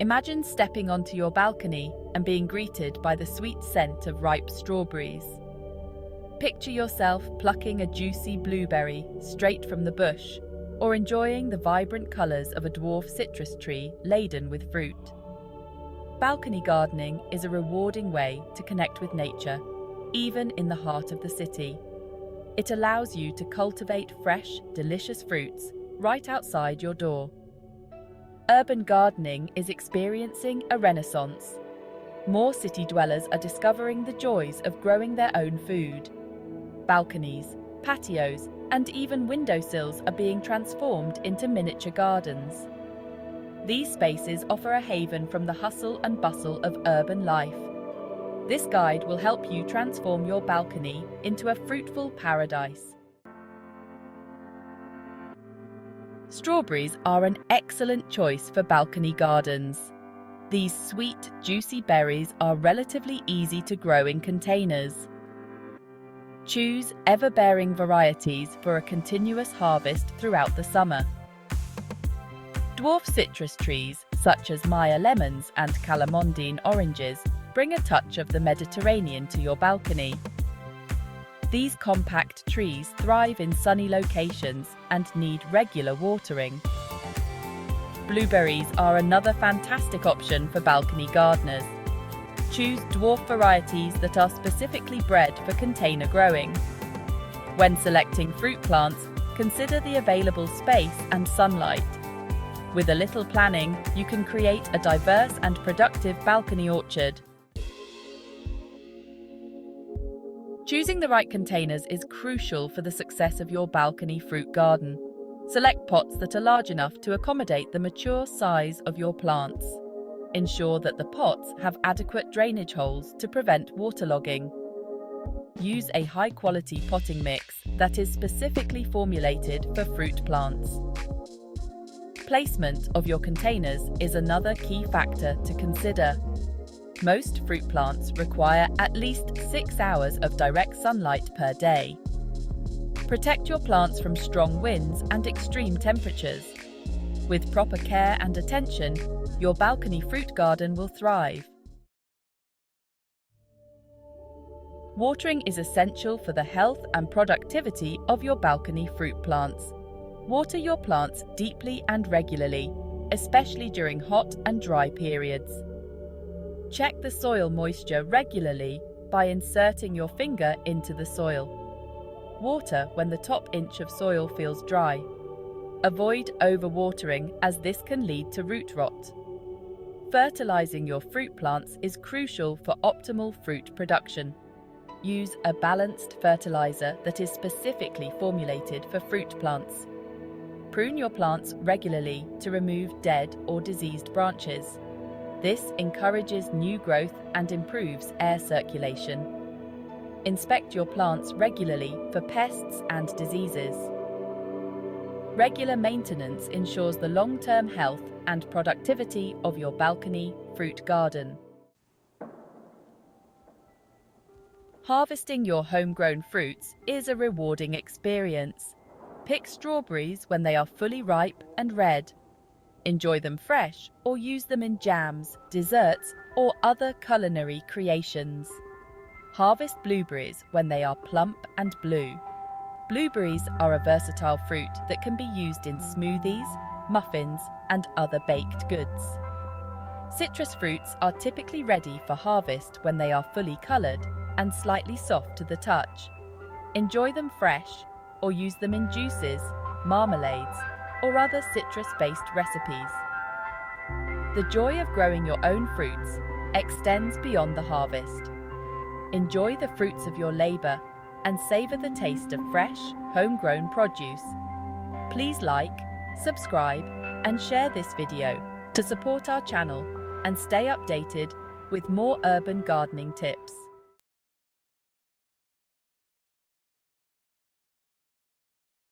Imagine stepping onto your balcony and being greeted by the sweet scent of ripe strawberries. Picture yourself plucking a juicy blueberry straight from the bush, or enjoying the vibrant colours of a dwarf citrus tree laden with fruit. Balcony gardening is a rewarding way to connect with nature, even in the heart of the city. It allows you to cultivate fresh, delicious fruits right outside your door. Urban gardening is experiencing a renaissance. More city dwellers are discovering the joys of growing their own food. Balconies, patios, and even windowsills are being transformed into miniature gardens. These spaces offer a haven from the hustle and bustle of urban life. This guide will help you transform your balcony into a fruitful paradise. Strawberries are an excellent choice for balcony gardens. These sweet, juicy berries are relatively easy to grow in containers. Choose ever-bearing varieties for a continuous harvest throughout the summer. Dwarf citrus trees, such as Meyer lemons and Calamondine oranges, bring a touch of the Mediterranean to your balcony. These compact trees thrive in sunny locations and need regular watering. Blueberries are another fantastic option for balcony gardeners. Choose dwarf varieties that are specifically bred for container growing. When selecting fruit plants, consider the available space and sunlight. With a little planning, you can create a diverse and productive balcony orchard. Choosing the right containers is crucial for the success of your balcony fruit garden. Select pots that are large enough to accommodate the mature size of your plants. Ensure that the pots have adequate drainage holes to prevent waterlogging. Use a high-quality potting mix that is specifically formulated for fruit plants. Placement of your containers is another key factor to consider. Most fruit plants require at least 6 hours of direct sunlight per day. Protect your plants from strong winds and extreme temperatures. With proper care and attention, your balcony fruit garden will thrive. Watering is essential for the health and productivity of your balcony fruit plants. Water your plants deeply and regularly, especially during hot and dry periods. Check the soil moisture regularly by inserting your finger into the soil. Water when the top inch of soil feels dry. Avoid overwatering, as this can lead to root rot. Fertilizing your fruit plants is crucial for optimal fruit production. Use a balanced fertilizer that is specifically formulated for fruit plants. Prune your plants regularly to remove dead or diseased branches. This encourages new growth and improves air circulation. Inspect your plants regularly for pests and diseases. Regular maintenance ensures the long-term health and productivity of your balcony fruit garden. Harvesting your homegrown fruits is a rewarding experience. Pick strawberries when they are fully ripe and red. Enjoy them fresh or use them in jams, desserts, or other culinary creations. Harvest blueberries when they are plump and blue. Blueberries are a versatile fruit that can be used in smoothies, muffins, and other baked goods. Citrus fruits are typically ready for harvest when they are fully coloured and slightly soft to the touch. Enjoy them fresh or use them in juices, marmalades, or other citrus-based recipes. The joy of growing your own fruits extends beyond the harvest. Enjoy the fruits of your labour and savour the taste of fresh, homegrown produce. Please like, subscribe, and share this video to support our channel and stay updated with more urban gardening tips.